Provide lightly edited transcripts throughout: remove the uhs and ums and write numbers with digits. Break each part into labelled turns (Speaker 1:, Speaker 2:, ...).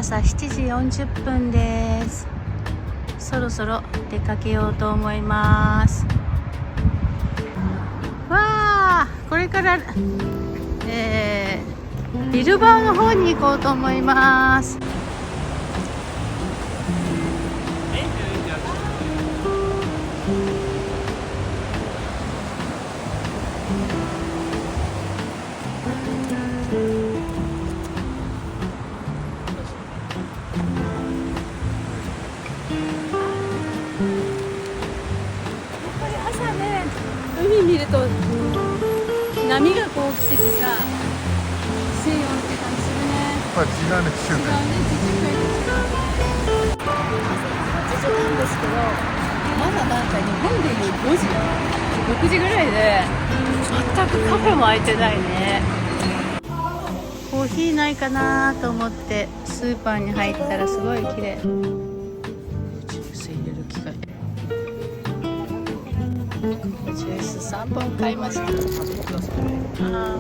Speaker 1: 朝7時40分です。そろそろ出かけようと思います。わー、これから、ビルバオの方に行こうと思います。海見ると波がこう来ててさ、西洋って感じするね。
Speaker 2: まあ違うね、地中海。
Speaker 1: 8時なんですけど、まだなんか日本でいう5時、6時ぐらいで全くカフェも開いてないね。コーヒーないかなと思ってスーパーに入ったらすごい綺麗。ジュース入れる機械。ジュース3本買いました。あ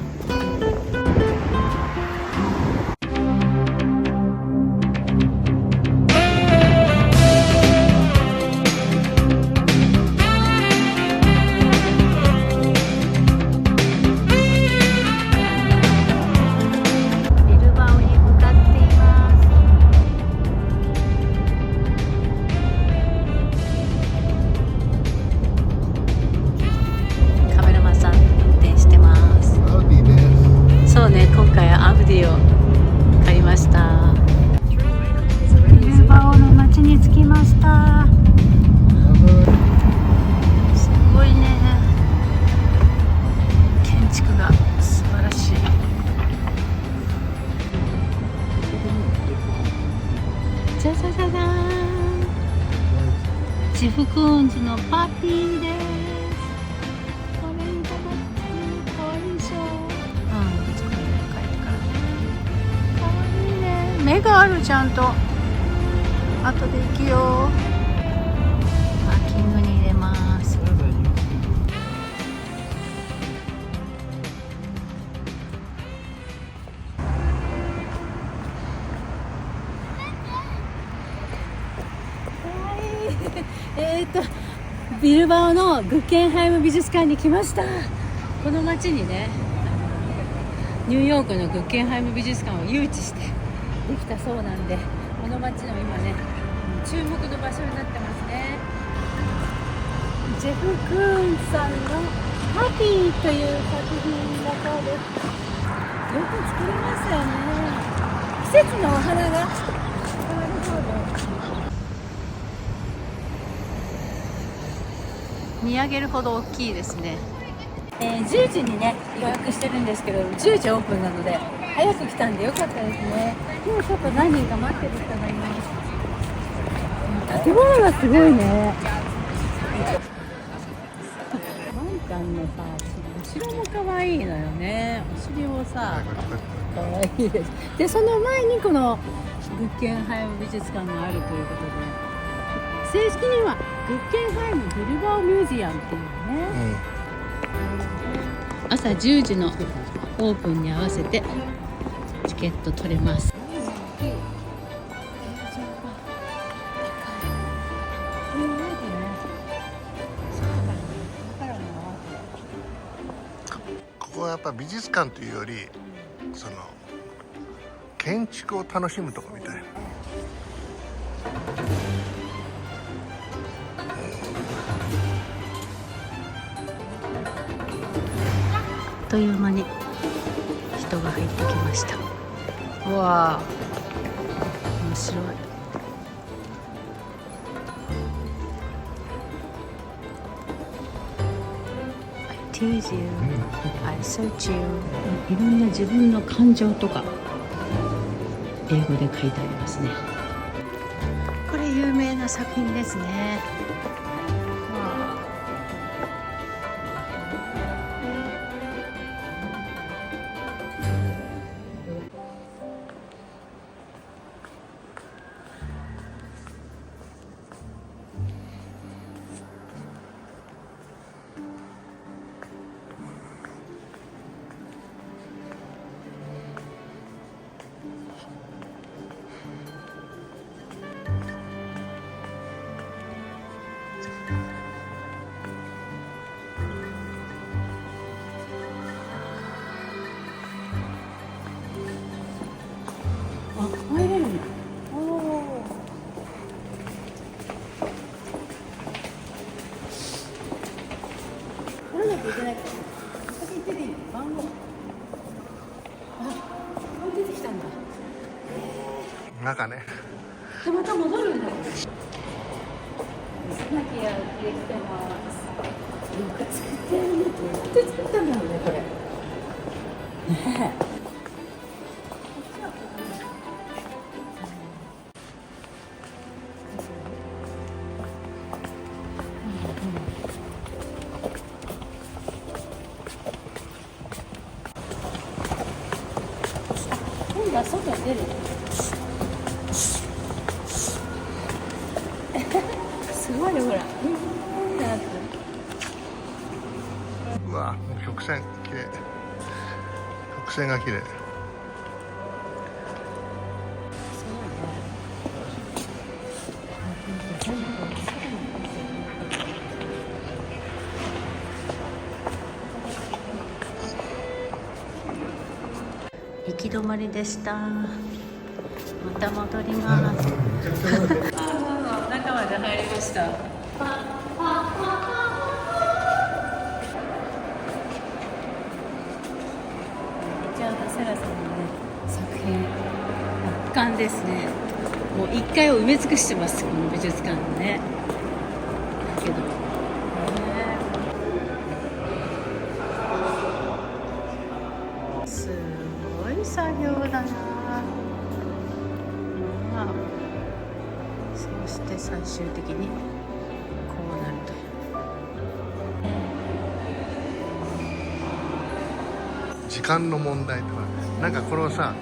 Speaker 1: ビルバオに向かっています。カメラマンさん運転してます。
Speaker 2: アウディです。
Speaker 1: そうね、今回はアウディを買いました。ビルバオの街に着きました。すごいね、建築が素晴らしい。じゃじゃじゃじゃーん、ジフクーンズのパーティーです。これにかかってかわいいでしょ。作りに書いてからかわいいね。目がある、ちゃんと。後で行くよ。パーキングに入れます。ビルバオのグッケンハイム美術館に来ました。この街にね、ニューヨークのグッケンハイム美術館を誘致してできたそうなんで、この街の今ね、注目の場所になってますね。ジェフ・クーンさんのハピーという作品だそうです。よく作りましたよね。季節のお花が変わるそうです。見上げるほど大きいですね。10時にね予約してるんですけど、10時オープンなので早く来たんでよかったですね。今日ちょっと何人か待ってる人がいます。建物がすごいね。ワンちゃんのさ、後ろも可愛いのよね。お尻もさ可愛いです。でその前にこのグッケンハイム美術館があるということで、正式にはグッケンハイムビルバオミュージアムっていうのね、朝10時のオープンに合わせてチケット取れます。
Speaker 2: ここはやっぱ美術館というより、その建築を楽しむとこみたいな。
Speaker 1: あっという間に人が入ってきました。うわあ、面白い。I tease you, I search you。 いろんな自分の感情とか英語で書いてありますね。これ有名な作品ですね。番号、あ、これ出てきたんだ。
Speaker 2: 中ね。
Speaker 1: でまた戻るんだ。水巻きやってきてます。よく作ってるね。どうやって作ったんだろうね、これ。ねえ。今度は外に出る。すごいよ、ほら。
Speaker 2: うわ、もう曲線綺麗。曲線が綺麗。
Speaker 1: 行き止まりでした。また戻ります。中まで入りました。リチャード・セラさんのね、作品圧巻ですね。もう1階を埋め尽くしてます、この美術館のね。だけどすごい作業だな。そして最終的にこうなるという。
Speaker 2: 時間の問題とか、なんかこのさ、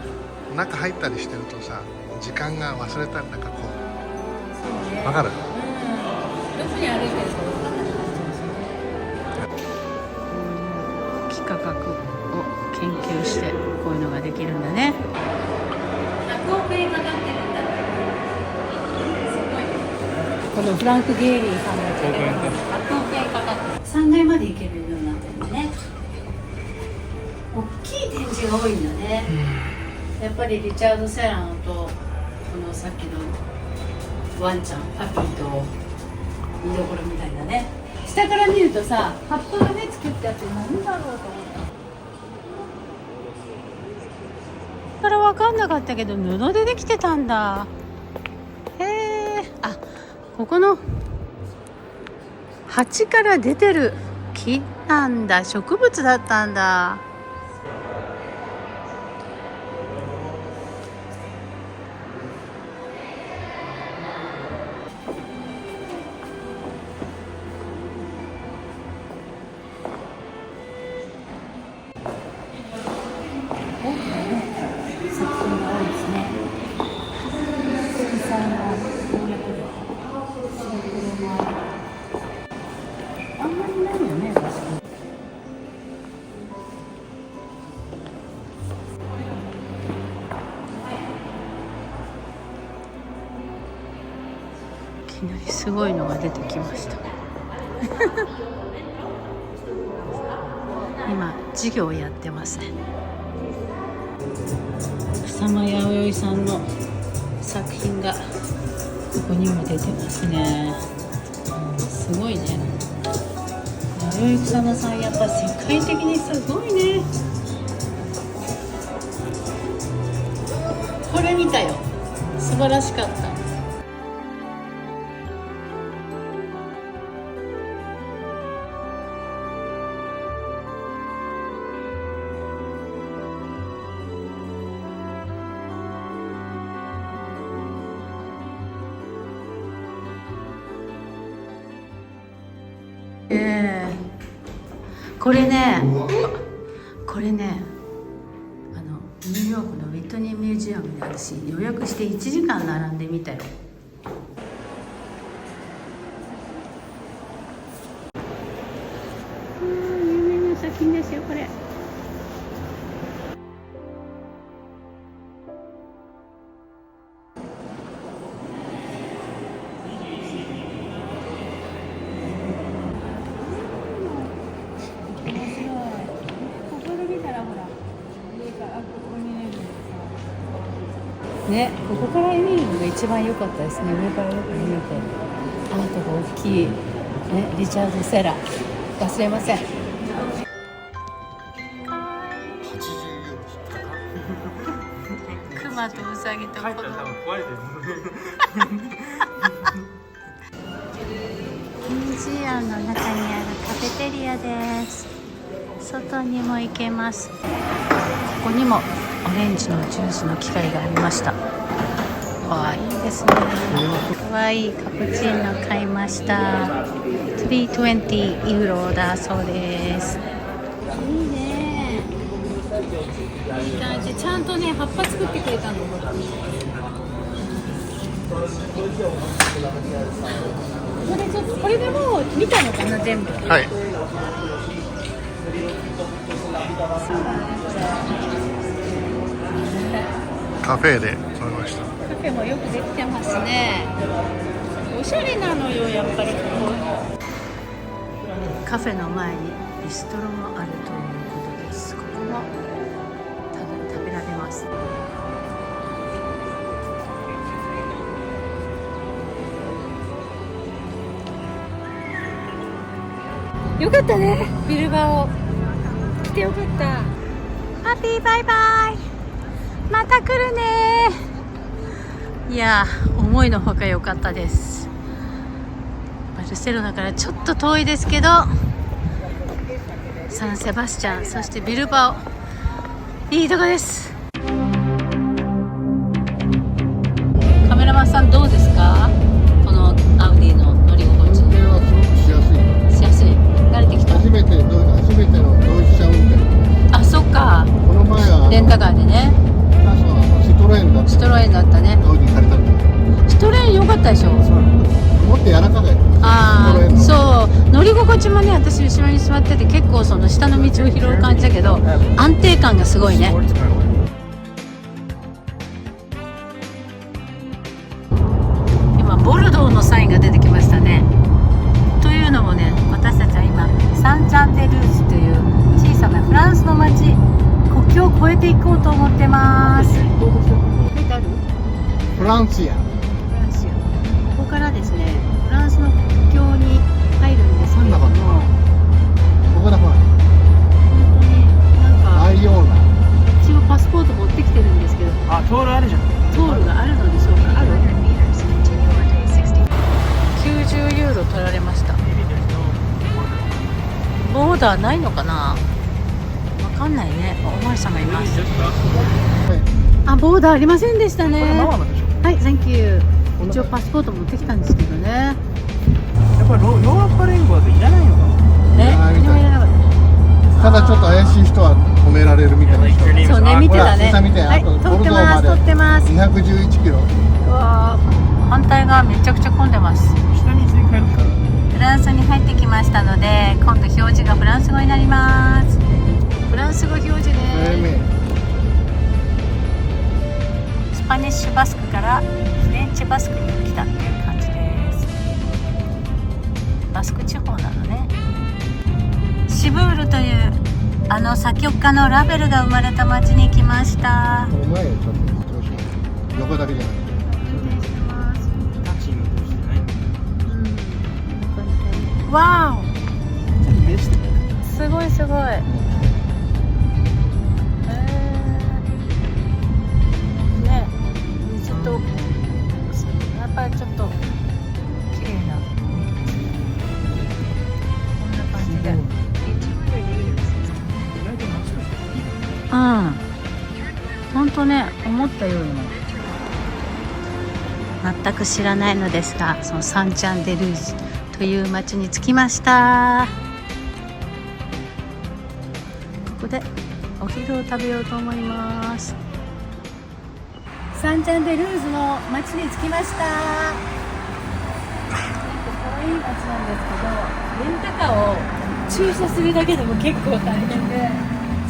Speaker 2: 中入ったりしてるとさ、時間が忘れたり、なんかこう、わかる？
Speaker 1: どこに歩いてるか分からなくなっちゃうんですよね。幾何学を研究してこういうのができるんだね。100億円かかってるんだ。このフランク・ゲーリーさんの100億円かかってる。3階まで行けるようになってるんだね。大きい展示が多いんだね。やっぱりリチャード・セランとこのさっきのワンちゃんパピーと見どころみたいだね。下から見るとさ、葉っぱがね作ってあって何だろうと思った。から分かんなかったけど布でできてたんだ。へえ。あ、ここの鉢から出てる木なんだ。植物だったんだ。あんまりないよね、確かに。いきなりすごいのが出てきました。今授業をやってますね。草間彌生さんの作品がここにも出てますね。すごいね。弥生草間さん、やっぱ世界的にすごいね。これ見たよ。素晴らしかった。これね、ニューヨークのウィットニーミュージアムで私予約して1時間並んでみたよ。有名な作品ですよ、これ。ね、ここから見るのが一番良かったですね。上からよく見えてアートが大きい、ね、リチャード・セラ忘れません。かクマとウサギと子供。ミュージアムの中にあるカフェテリアです。外にも行けます。ここにもオレンジのジュースの機械がありました。わあ、いいですね。かわいいカプチーノ買いました。320ユーロだそうです。いいね。いい感じ。ちゃんとね、葉っぱ作ってくれたの。これでもう見たのかな、全部。
Speaker 2: はい。カフェで撮りました。
Speaker 1: カフェもよくできてますね。おしゃれなのよ、やっぱりここ。カフェの前にビストロもあるということです。ここも多分食べられます。よかったね、ビルバオ来てよかった。ハッピーバイバイ、また来るね。いやー、思いのほか良かったです。バルセロナからちょっと遠いですけど、サンセバスチャン、そしてビルバオ、いいとこです。カメラマンさんどうですか、このアウディの乗り心地。
Speaker 2: 運転はすごくしやすい。
Speaker 1: しやすい、慣れてきた。
Speaker 2: 初めての同一車運転。
Speaker 1: あ、そっか。
Speaker 2: この前は
Speaker 1: レンタカーでね。
Speaker 2: シトロエンだった。
Speaker 1: シトロエンだったね。
Speaker 2: アウディ借りたんだ。
Speaker 1: シトロエン良かったでしょ。
Speaker 2: もっと柔らかい。
Speaker 1: ああ、そう、乗り心地もね、私後ろに座ってて結構その下の道を拾う感じだけど、安定感がすごいね。今ボルドーのサインが出てきましたね。というのもね、私たちは今サンチャンデルージという小さなフランスの町、国境を越えていこうと思ってます。書いてある？
Speaker 2: フランシア。
Speaker 1: フランシア。ここからですね、フランスの国境に入るんですけれども、
Speaker 2: ここだほら。
Speaker 1: 本当になんか
Speaker 2: アイオーナ。
Speaker 1: 一応パスポート持ってきてるんですけど、
Speaker 3: あ、トールあるじゃん。
Speaker 1: トールがあるのでしょうか。ある？90ユーロ取られました。ボーダーないのかな、わかんないね。おまわりさんがいます。あ、ボーダーありませんでしたね。
Speaker 3: ママのでしょ。
Speaker 1: はい、Thank you。一応パスポート持ってきたんですけどね。
Speaker 3: やっぱりヨーロッパ連合っていらないのかな。
Speaker 1: 何もいらなかった。
Speaker 2: ただちょっと怪しい人は止められるみたいな人。
Speaker 1: そうね、見てたね。
Speaker 2: ほら見て、
Speaker 1: はい、
Speaker 2: あと
Speaker 1: 撮ってます、撮ってます。
Speaker 2: 211キロ。
Speaker 1: うわー、反対側めちゃくちゃ混んでます。
Speaker 3: 下に追加るから。
Speaker 1: フランスに入ってきましたので、今度表示がフランス語になります。フランス語表示です。スパニッシュバスクからフレンチバスクに来たっていう感じです。バスク地方なのね。シブールというあの作曲家のラヴェルが生まれた町に来ました。
Speaker 2: お前ちょっと調子が横だけじゃなくて。
Speaker 3: タクシーの通してない。
Speaker 1: わー
Speaker 3: ちょっと見せて。
Speaker 1: お、すごいすごい。ね、水とやっぱりちょっと綺麗な、こんな感じで。うん、ほんとね、思ったよりも全く知らないのですが、そのサンチャンデルージという町に着きました。ここでお昼を食べようと思います。サンチャンデルーズの町に着きました。可愛い町なんですけど、レンタカーを駐車するだけでも結構大変で、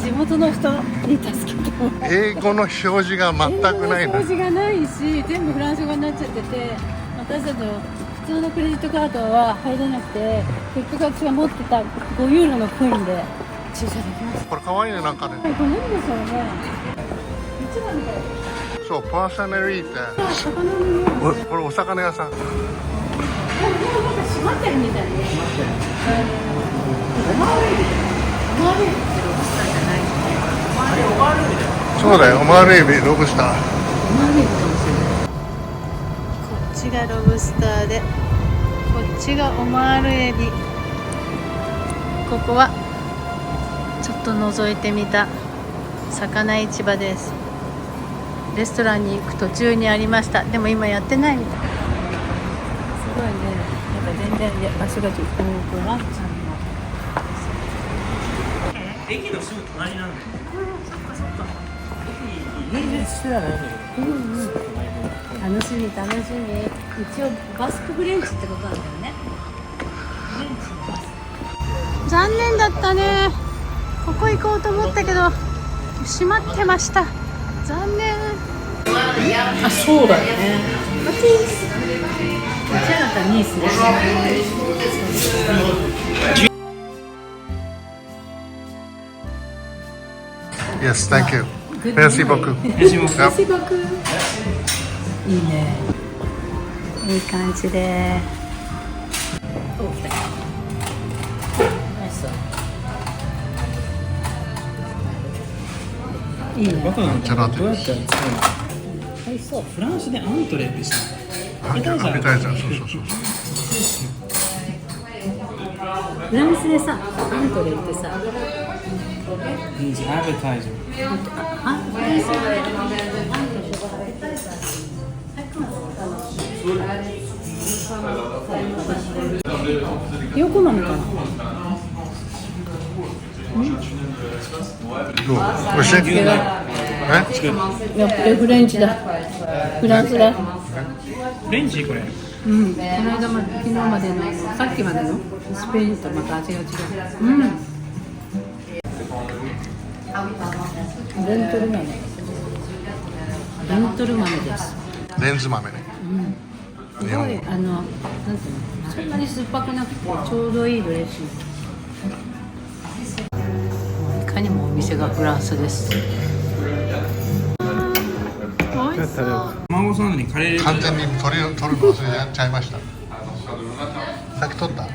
Speaker 1: 地元の人に助けてもらって、
Speaker 2: 英語の表示が全くないの。
Speaker 1: 表示がないし、全部フランス語になっちゃってて、私たちの普通のクレジットカードは入れなくて、結局私が持ってた5ユーロのコインで駐車できました。
Speaker 2: これ可愛いね、なんかね。
Speaker 1: これ何でしょうね。市場みたい。
Speaker 2: そう、パーサナリーって。
Speaker 1: 魚の匂い。
Speaker 2: これお魚屋さん。
Speaker 1: なんか閉まってるみたいね。オマールエビってロブスターじゃない。オマールエビ
Speaker 2: そうだよ、オマールエビ、ロブスター。
Speaker 1: オマールエビかもしれない。こっちがロブスターで、こっちがオマールエビ。ここはちょっと覗いてみた魚市場です。レストランに行く途中にありました。でも今やってないみたい。すごいね。なんか全然場所がちょっとこうワンちゃんの
Speaker 3: 駅のすぐ隣なんだよ。
Speaker 1: そっかそっか。
Speaker 3: 全然してないの。
Speaker 1: 楽しみ楽しみ。一応バスクフレンチってことなんだよね。フレンチのバス。残念だったね。ここ行こうと思ったけど閉まってました。残念。あ、そうだよね。こっちだったらニースです。
Speaker 2: Yes, thank you. Merci beaucoup.
Speaker 1: いいね。いい感じで。お、来た。ナイス。いいね。
Speaker 3: バカなん
Speaker 2: ちょっと待って
Speaker 3: どうやったら作るの？
Speaker 1: 美味しそう。
Speaker 3: フランスでアントレってさ、
Speaker 2: アペタイザー、そうそうそう。
Speaker 1: フランスでさ、アントレってさ、
Speaker 3: means advertiser。
Speaker 1: あ、フランスでアントレとかアペタイザー。ひよこ豆かな。
Speaker 2: どう？美味しい？え？
Speaker 1: やっぱりフレンチだ。フランスだ。
Speaker 3: フレンチこれ。
Speaker 1: うん。この間まで、昨日までの、さっきまでのスペインとまた味が違う。うん。レントル豆。レントル豆です。
Speaker 2: レンズ豆ね。
Speaker 1: すごい、なんていうの、そんなに酸っぱくなくてちょうどいいドレッシング。いかにもお店がフランスです。おいしそう。
Speaker 3: 卵サンドにカレー入れて
Speaker 2: 完全に取るの忘れちゃいました。さっき取った？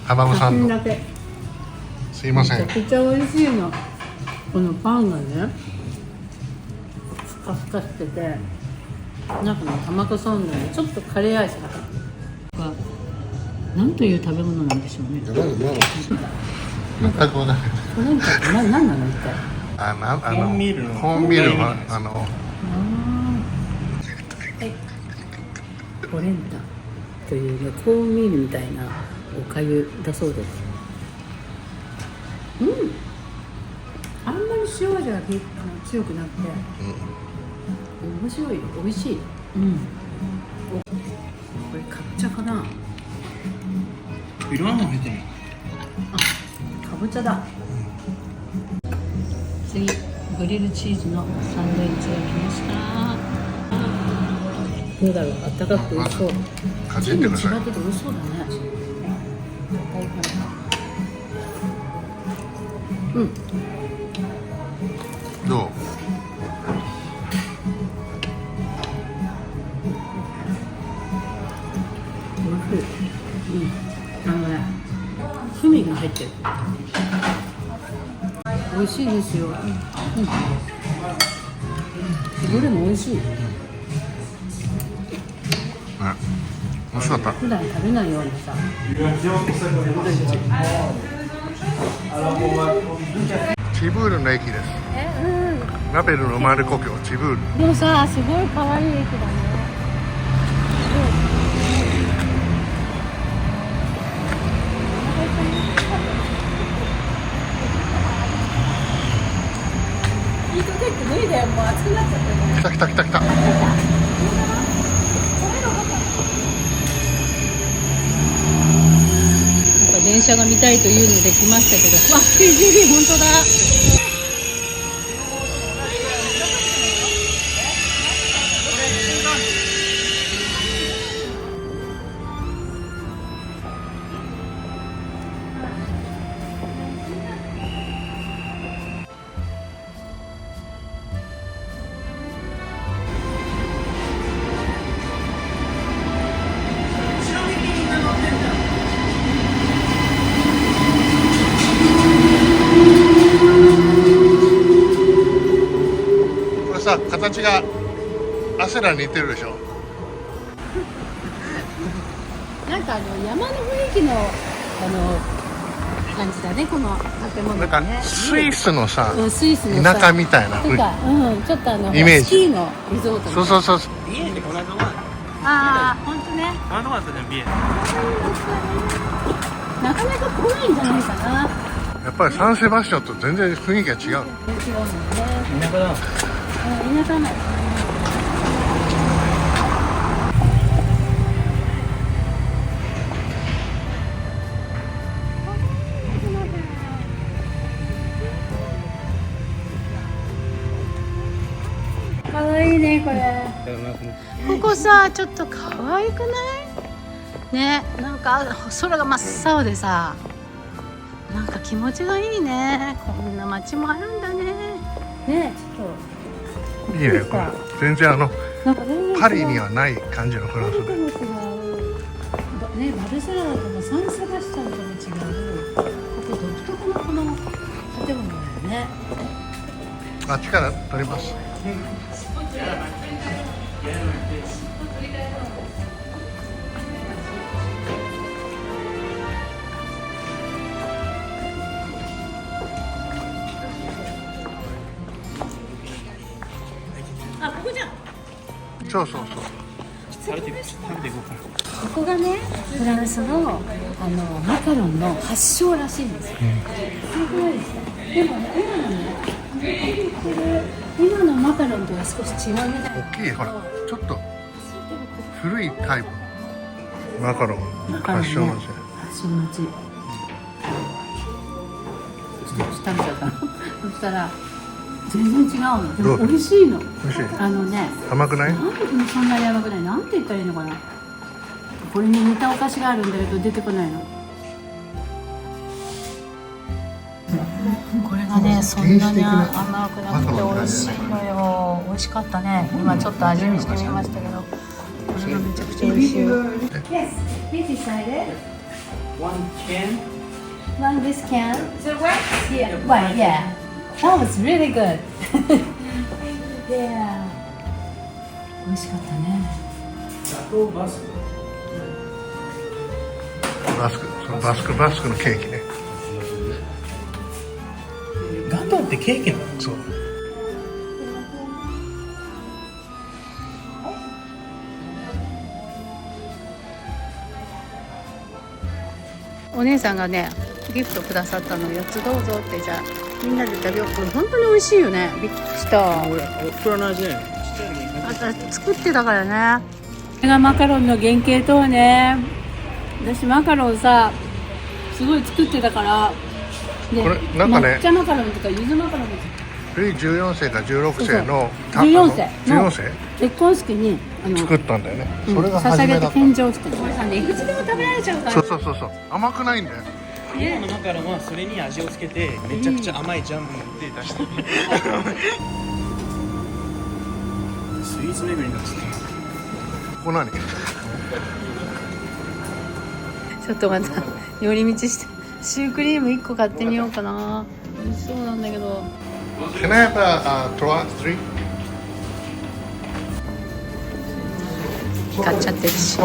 Speaker 2: 卵サンド。すいません。
Speaker 1: めちゃくちゃ美味しいの。このパンがね、ふかふかしてて、中の卵サンドにちょっとカレー味が。なんという食べ物なんでしょうね。
Speaker 2: 全く分からない。
Speaker 1: これって何なの一体。
Speaker 3: コーンミールの
Speaker 2: コーンミールは
Speaker 1: ポレンタというね、コーンミールみたいなおかゆだそうです。あんまり塩味が強くなくて、面白いよ、美味しい。これかぼちゃかな。
Speaker 3: いろんなの入ってる。
Speaker 1: かぼちゃだ。次、グリルチーズのサンドイッチが来ました。どうだろう、あったかくて美味しそう。
Speaker 2: かじってください。
Speaker 1: 違ってて美味しそうだね。
Speaker 2: どう？
Speaker 1: クミンが入ってる。美味しいですよ。どれも美味しい。
Speaker 2: 美味しかった。
Speaker 1: 普段食べないようなさ。
Speaker 2: チブールの駅です。ラペルの生まれ故郷チブール。
Speaker 1: でもさ、すごい可愛い駅だね。ヒートテック無理だよ、もう暑くなっちゃってる。
Speaker 2: 来た。
Speaker 1: 電車が見たいというので来ましたけど、わ、KGB 本当だ。
Speaker 2: さ形がアセラに似てるでしょ。
Speaker 1: なんか山の雰囲気の感じだね、この建物
Speaker 2: なん
Speaker 1: がね。
Speaker 2: かスイスのさ、
Speaker 1: うん、スイスのさ
Speaker 2: 田舎みたいな
Speaker 1: とか、ちょっと
Speaker 2: イメージ
Speaker 1: スキーのリゾートみたいな。
Speaker 2: そうそうそうそう。
Speaker 3: ビエンでこの間は
Speaker 1: ああ、本当ね。
Speaker 3: あの後ねビエン
Speaker 1: なかなか来ないんじゃないかな。
Speaker 2: やっぱりサンセバスチャンと全然雰囲気が違う。
Speaker 1: 違うもんね。
Speaker 3: 田舎だ
Speaker 1: 田舎なの。かわいいね、これ。ここさ、ちょっとかわいくないね。なんか空が真っ青でさ、なんか気持ちがいいね。こんな街もあるんだね。ね、ちょっと
Speaker 2: いいねこれ。全然
Speaker 1: なんか全然違う
Speaker 2: パリにはない感じのフランスで。
Speaker 1: パリとも違う。ね、バルセロナともサンセバスチャンとも違う。ここ独特のこの建物だよね。
Speaker 2: あっちから撮ります。
Speaker 1: あ、ここじゃん。
Speaker 2: そうそうそう。
Speaker 3: 食べていこうか。
Speaker 1: ここがね、フランスのマカロンの発祥らしいんですよ。すごいですね。でもね、今のマカロンとは少し違うみたいな。
Speaker 2: 大きいほらちょっと古いタイプマカロン発祥の地。
Speaker 1: 発祥の地。食べちゃったの。そしたら全然違うの。でも美味しいの。
Speaker 2: 美味しい。
Speaker 1: ね。
Speaker 2: 甘くない？
Speaker 1: なんでそんなに甘くない？なんて言ったらいいのかな。これに似たお菓子があるんだけど出てこないの。これがね、そんなに甘くなくて美味しいのよ。美味しかったね。今ちょっと味見してみましたけど、これがめちゃくちゃ美味しいよ。Yes, please decided.
Speaker 3: One can.
Speaker 1: One this can. Is it wet? Yeah. Well, yeah. That was really good. Yeah. 美味しかったね。
Speaker 2: バスクのケーキね。
Speaker 3: ガトーってケーキなの？
Speaker 2: そう。
Speaker 1: お姉さんがね、ギフトくださったの4つどうぞって、じゃあみんなで食べよう。これ本当に美味しいよね。びっくりした。
Speaker 3: 俺袋の味だよね。
Speaker 1: あと作ってたからね。これがマカロンの原型とはね。私マカロンさ、すごい作ってたから。で
Speaker 2: これなんかね
Speaker 1: 抹茶マカロンとか柚子マカロンとか。
Speaker 2: ルイ14世か16世の
Speaker 1: 14世の
Speaker 2: 14世
Speaker 1: 結婚式に
Speaker 2: 作ったんだよね。それが
Speaker 1: 捧げて
Speaker 2: 初めだった。
Speaker 1: 献上して、これさね、いくつでも食べられちゃうから。
Speaker 2: そう甘くないんだよ。
Speaker 3: 今のマカロンはそれに味をつけてめちゃくちゃ甘いジャムで出してる。スイーツ巡りになってた。
Speaker 2: ここ何？
Speaker 1: ちょっとまた寄り道してシュークリーム1個買ってみようかな。美味しそうなんだけど。
Speaker 2: Can I have a three?
Speaker 1: 買っちゃってるしね。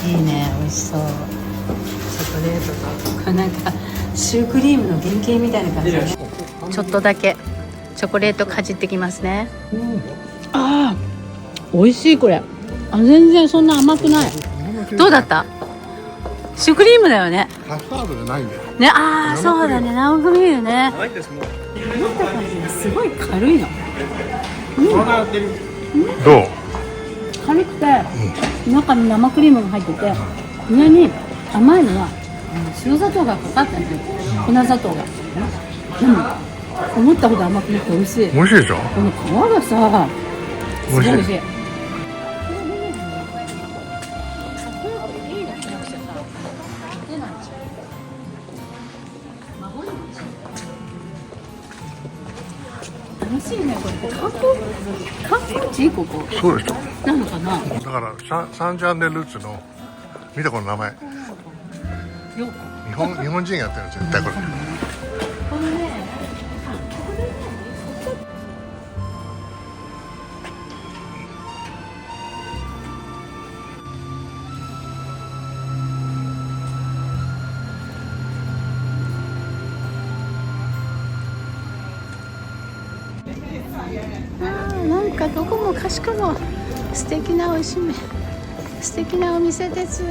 Speaker 1: いいね、美味しそう。チョコレートとこれなんかシュークリームの原型みたいな感じだね。ちょっとだけチョコレートかじってきますね。ああ、美味しいこれ。あ、全然そんな甘くない。どうだった？シュークリームだよね。
Speaker 2: カスタードじゃないんだよ。
Speaker 1: ね、ああ、そうだね、生クリームね。
Speaker 3: 甘いですもん。
Speaker 1: 持った感じがすごい軽いの。
Speaker 2: どう？
Speaker 1: 軽くて、中に生クリームが入ってて、上に甘いのは塩砂糖がかかってない。粉砂糖が。でも思ったほど甘くなくて美味しい。
Speaker 2: 美味しいでしょ？
Speaker 1: この皮がさ、すごい美味しい。楽しいね、これ。観光地ここ
Speaker 2: そうでしょ。
Speaker 1: なのかな。
Speaker 2: だからサンジャンデルーツの見たこの名前。日本人やってる絶対これ。
Speaker 1: このね、なんかどこもかしこも素敵なおしめ、素敵なお店です。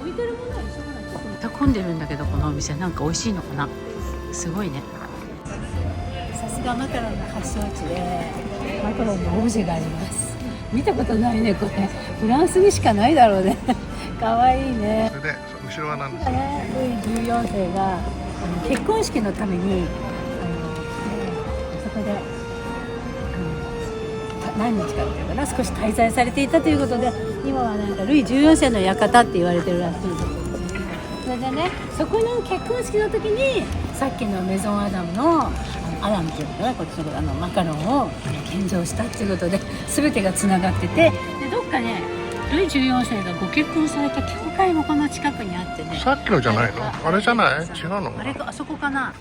Speaker 1: 置いてるものは一緒なんですよ。混んでるんだけど、このお店なんか美味しいのかな。すごいね。さすがマカロンの発祥地で、マカロンのオブジェがあります。見たことないね、これ。フランスにしかないだろうね。可愛いね。
Speaker 2: それで後ろは何ですか？
Speaker 1: ルイ14世が結婚式のためにそこで何日かっていうかな、少し滞在されていたということで、今はなんかルイ14世の館って言われてるらしいんです。それでね、そこの結婚式の時にさっきのメゾンアダムのアダムっていうのかな、こっちのマカロンを献上したっていうことで、全てがつながってて、でどっかねルイ14世がご結婚された教会もこの近くにあってね。
Speaker 2: さっきのじゃないの？あれじゃない？違うの？
Speaker 1: あれか、あそこかな。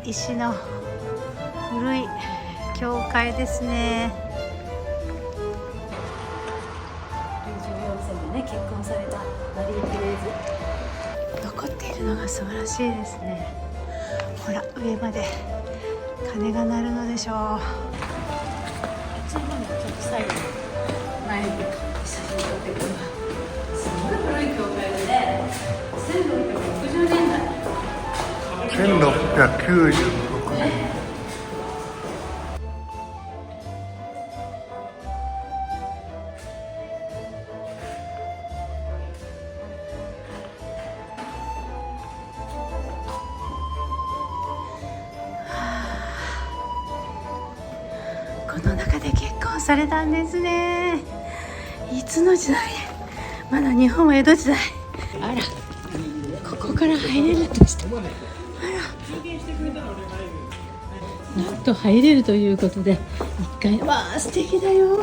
Speaker 1: 石の古い教会ですね。14世でね結婚されたマリー・テレーズ、残っているのが素晴らしいですね。ほら上まで鐘が鳴るのでしょう。あっちの方にちょっと最後に前に写真撮ってくるわ。すごい古い教会でね、1660年代。
Speaker 2: 1696年。
Speaker 1: この中で結婚されたんですね。いつの時代？まだ日本は江戸時代。あら、ここから入れるとして、なんと入れるということで、1階、わあ素敵だよ。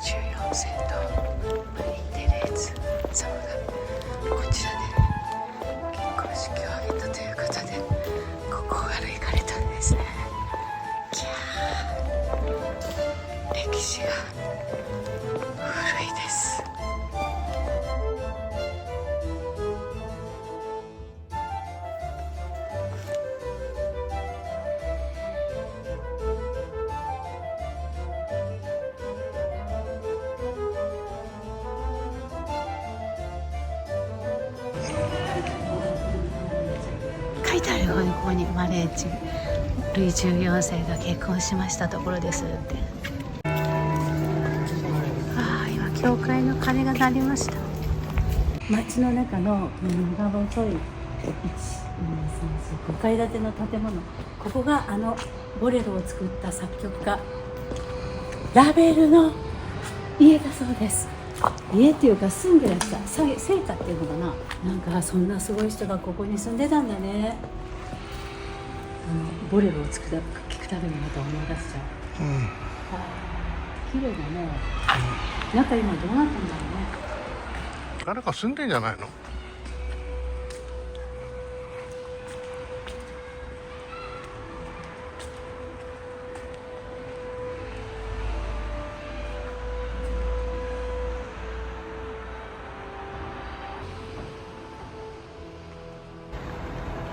Speaker 1: 14世とマリー・テレーズ様がこちらで結婚式を挙げたということで、ここから行かれたんですね。キャー、歴史が古いです。書いてあるよね、ここにマレージルイ14世が結婚しましたところですって。ああ、今教会の鐘が鳴りました。街の中の長細い5階建ての建物、ここがあのボレロを作った作曲家ラベルの家だそうです。家っていうか住んでらした生家っていうのかな。なんかそんなすごい人がここに住んでたんだね。ボレロを聴くためにまた思い出しちゃう。綺麗だね。中今どうなったんだろうね。
Speaker 2: 誰か住んでんじゃないの？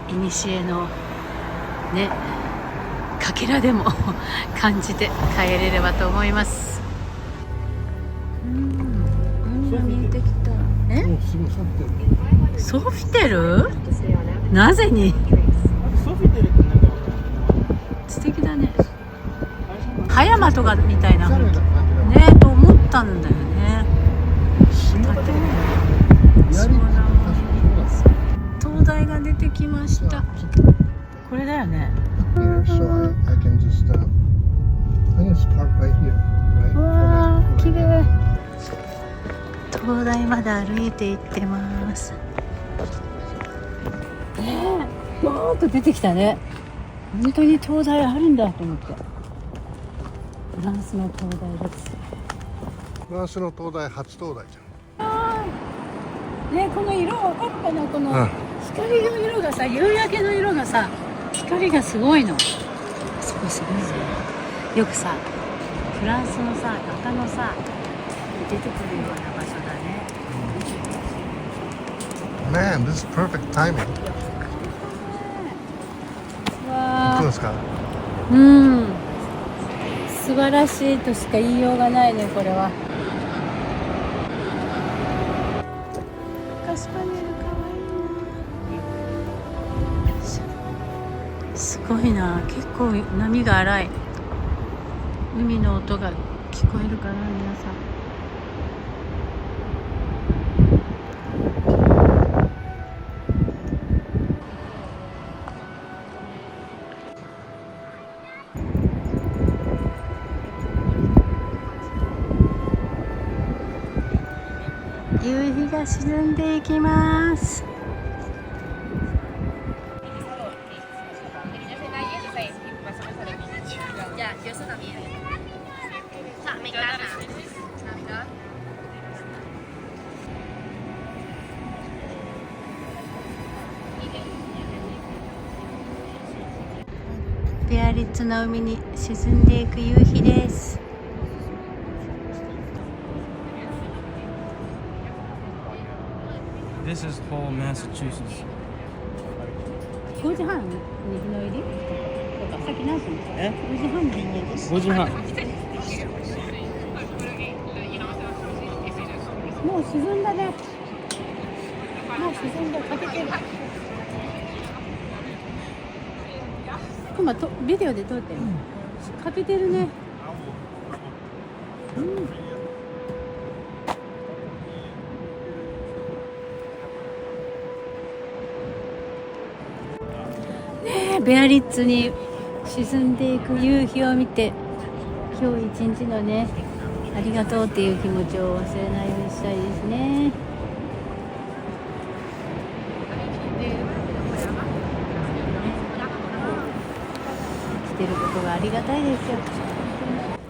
Speaker 1: いにしえのね、かけらでも感じて帰れればと思います。海が見えてきた。ソフィテル？なぜに？素敵だね。葉山とかみたいなねと思ったんだよね。建物。湘南ました。これだよね。
Speaker 2: Here, so I can just I can just park right here, right?
Speaker 1: わあ、
Speaker 2: Right
Speaker 1: 綺
Speaker 2: there.
Speaker 1: 麗。東大まで歩いて行ってます。もっと出てきたね。本当に東大あるんだと思って。フランスの東大です。
Speaker 2: フランスの東大初東大じ
Speaker 1: ね、この色わかるかな、この
Speaker 2: うん
Speaker 1: 光の色がさ、夕焼けの色がさ、光がすごいの。すごいすごいね。よくさ、フランスのさ、画家のさ、出てくるような場所だね。
Speaker 2: ゃん。Man, this is perfect timing.
Speaker 1: わあ、
Speaker 2: どうですか？
Speaker 1: うん。素晴らしいとしか言いようがないね、これは。ガスパネルかわいいな。すごいな。結構波が荒い。海の音が聞こえるかな、皆さん。夕日が沈んでいきます。ビアリッツの海に沈んでいく夕日です。
Speaker 3: This is called Massachusetts.
Speaker 1: 5時半に日の入りとか、さっき何時
Speaker 3: え
Speaker 1: ?5 時半の日の入り。
Speaker 3: 5時半。
Speaker 1: もう沈んだね。もう沈んだ。かけてる。今ビデオで撮ってる。かけてるね。うん。ねえ、ベアリッツに沈んでいく夕日を見て、今日一日のね、ありがとうっていう気持ちを忘れないようにしたいですね。生きてることがありがたいですよ。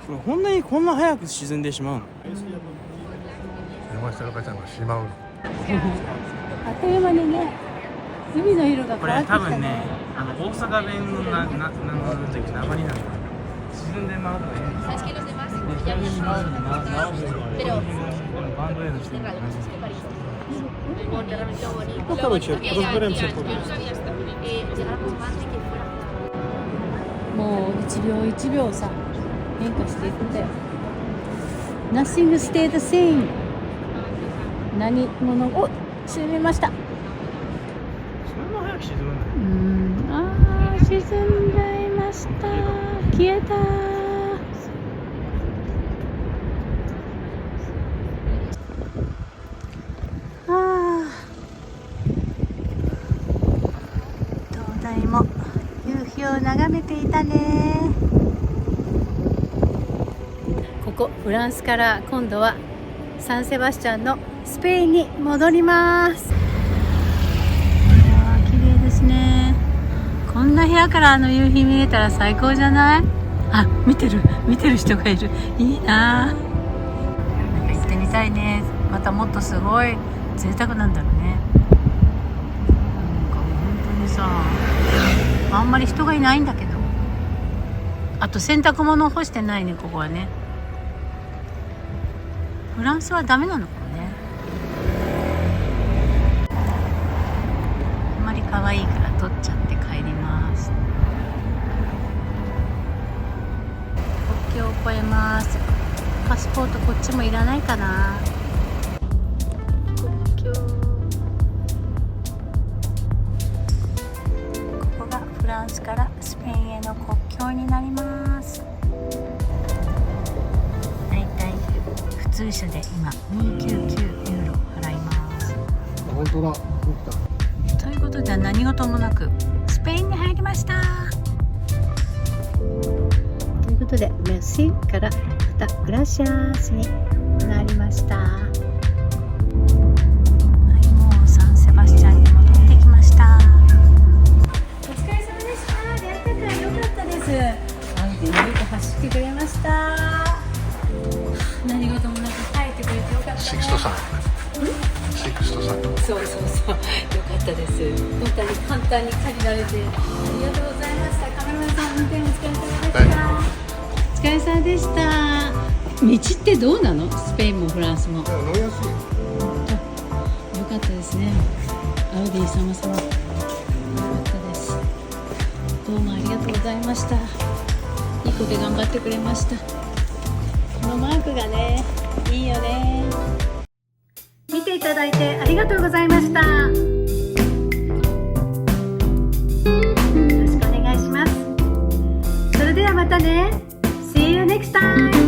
Speaker 3: これほんなにこんな早く沈んでしまうの？
Speaker 2: 山下のかちゃんがしまうの。
Speaker 1: あっという間にね、海の色が
Speaker 3: これ
Speaker 1: 変わってきたね。
Speaker 3: 多分ね、大阪弁のなんだっけ、なまりなのかな。沈んでまうとか言うんですよ。沈んでまうのな、バンドエイドしてるのかな。
Speaker 1: もう一秒一秒さ、変化していくんだよ。Nothing stayed the same。何者を沈めました。
Speaker 3: そんな早く沈むんだよ。
Speaker 1: あー、沈んじゃいました。消えた。灯台も夕日を眺めていたね。ここフランスから今度はサンセバスチャンのスペインに戻ります。綺麗ですね。こんな部屋から夕日見えたら最高じゃない？あ、見てる人がいる。いいな。行ってみたいね。またもっとすごい贅沢なんだろうね。なんか本当にさ、あんまり人がいないんだけど、あと洗濯物を干してないね、ここはね。フランスはダメなのかもね。あんまり可愛いから取っちゃって帰ります。国境を越えます。パスポートこっちもいらないかな。国境。ここがフランスからスペインへの国境になります。だいたい普通車で今299ユーロ払います。
Speaker 2: 本当だ。
Speaker 1: ということロちゃん何事もなくスペインに入りました。ということでメシからまたグラシアスになりました。はい、もうサンセバスチャンに戻ってきました。お疲れ様でした。レンタカー良かったです。アウディよく走ってくれました。何事もなく帰ってくれてよかったね。
Speaker 2: シクストさん
Speaker 1: そうそうそう、よかったです。本当に簡単に借りられてありがとうございました。カメラマンさん運転お疲れ様でした、お疲れ様でした。道ってどうなの？スペインもフランスも。
Speaker 2: 乗りやすいよ。
Speaker 1: よかったですね。アウディ様よかったです。どうもありがとうございました。いい子で頑張ってくれました。このマークがね、いいよね。見ていただいてありがとうございました。よろしくお願いします。それではまたね。See you next time!